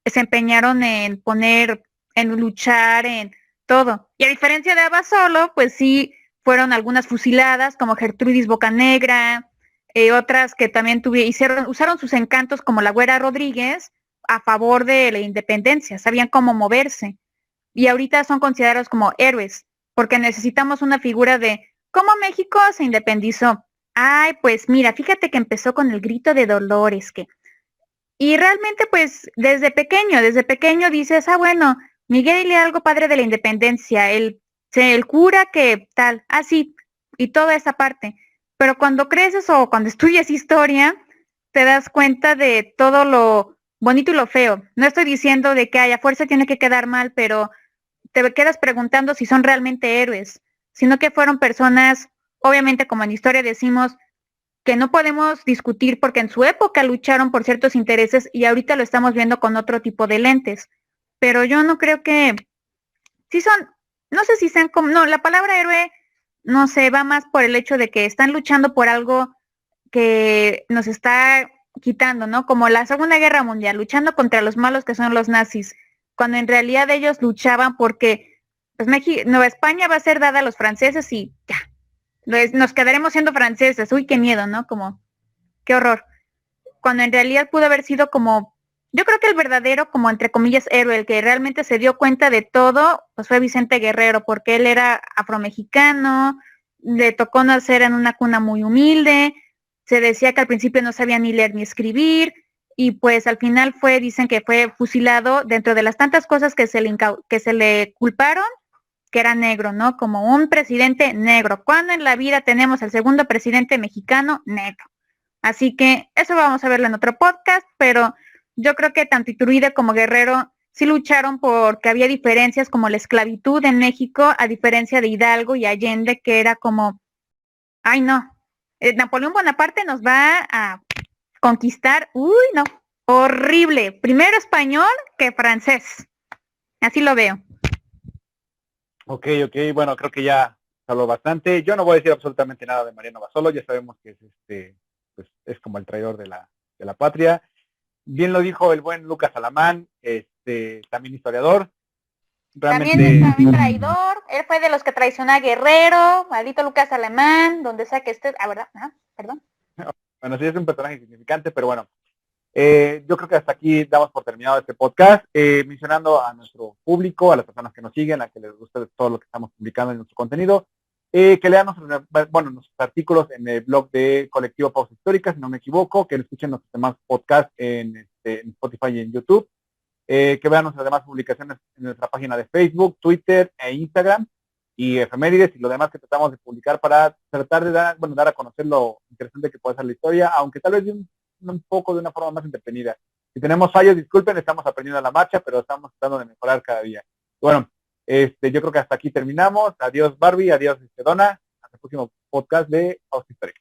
se empeñaron en poner, en luchar, en todo. Y a diferencia de Abasolo, pues sí fueron algunas fusiladas, como Gertrudis Bocanegra, otras que también usaron sus encantos, como la Güera Rodríguez, a favor de la independencia, sabían cómo moverse. Y ahorita son considerados como héroes, porque necesitamos una figura de cómo México se independizó. Ay, pues mira, fíjate que empezó con el grito de Dolores, que y realmente, pues, desde pequeño dices, bueno, Miguel Hidalgo, padre de la independencia, el cura que tal, así, y toda esa parte. Pero cuando creces o cuando estudias historia, te das cuenta de todo lo bonito y lo feo. No estoy diciendo de que a fuerza tiene que quedar mal, pero te quedas preguntando si son realmente héroes, sino que fueron personas, obviamente como en historia decimos, que no podemos discutir porque en su época lucharon por ciertos intereses y ahorita lo estamos viendo con otro tipo de lentes. Pero yo no creo que, sí son, no sé si sean como, no, la palabra héroe, no sé, va más por el hecho de que están luchando por algo que nos está quitando, ¿no? Como la Segunda Guerra Mundial, luchando contra los malos que son los nazis, cuando en realidad ellos luchaban porque pues, Nueva España va a ser dada a los franceses y ya, nos quedaremos siendo franceses, uy, qué miedo, ¿no? Como, qué horror. Cuando en realidad pudo haber sido como, yo creo que el verdadero, como entre comillas, héroe, el que realmente se dio cuenta de todo, pues fue Vicente Guerrero, porque él era afromexicano, le tocó nacer en una cuna muy humilde, se decía que al principio no sabía ni leer ni escribir, y pues al final dicen que fue fusilado dentro de las tantas cosas que se le culparon, que era negro, ¿no? Como un presidente negro. ¿Cuándo en la vida tenemos el segundo presidente mexicano negro? Así que eso vamos a verlo en otro podcast, pero yo creo que tanto Iturbide como Guerrero sí lucharon porque había diferencias como la esclavitud en México, a diferencia de Hidalgo y Allende, que era como, ay no, Napoleón Bonaparte nos va a conquistar, uy no, horrible, primero español que francés, así lo veo. Ok, bueno, creo que ya habló bastante. Yo no voy a decir absolutamente nada de Mariano Basolo, ya sabemos que es pues es como el traidor de la patria. Bien lo dijo el buen Lucas Alamán, también historiador. Realmente, también traidor, él fue de los que traicionó a Guerrero, maldito Lucas Alamán, donde sea que esté, ¿verdad? Perdón. Bueno, sí es un personaje significante, pero bueno, yo creo que hasta aquí damos por terminado este podcast, mencionando a nuestro público, a las personas que nos siguen, a que les guste todo lo que estamos publicando en nuestro contenido, que lean nuestros artículos en el blog de Colectivo Pausa Histórica, si no me equivoco, que escuchen nuestros demás podcasts en Spotify y en YouTube, que vean nuestras demás publicaciones en nuestra página de Facebook, Twitter e Instagram, y efemérides y lo demás que tratamos de publicar para tratar de dar a conocer lo interesante que puede ser la historia, aunque tal vez un poco de una forma más entretenida. Si tenemos fallos, disculpen, estamos aprendiendo a la marcha, pero estamos tratando de mejorar cada día. Bueno, yo creo que hasta aquí terminamos. Adiós Barbie, adiós Donna, hasta el próximo podcast de Pausa Histórica.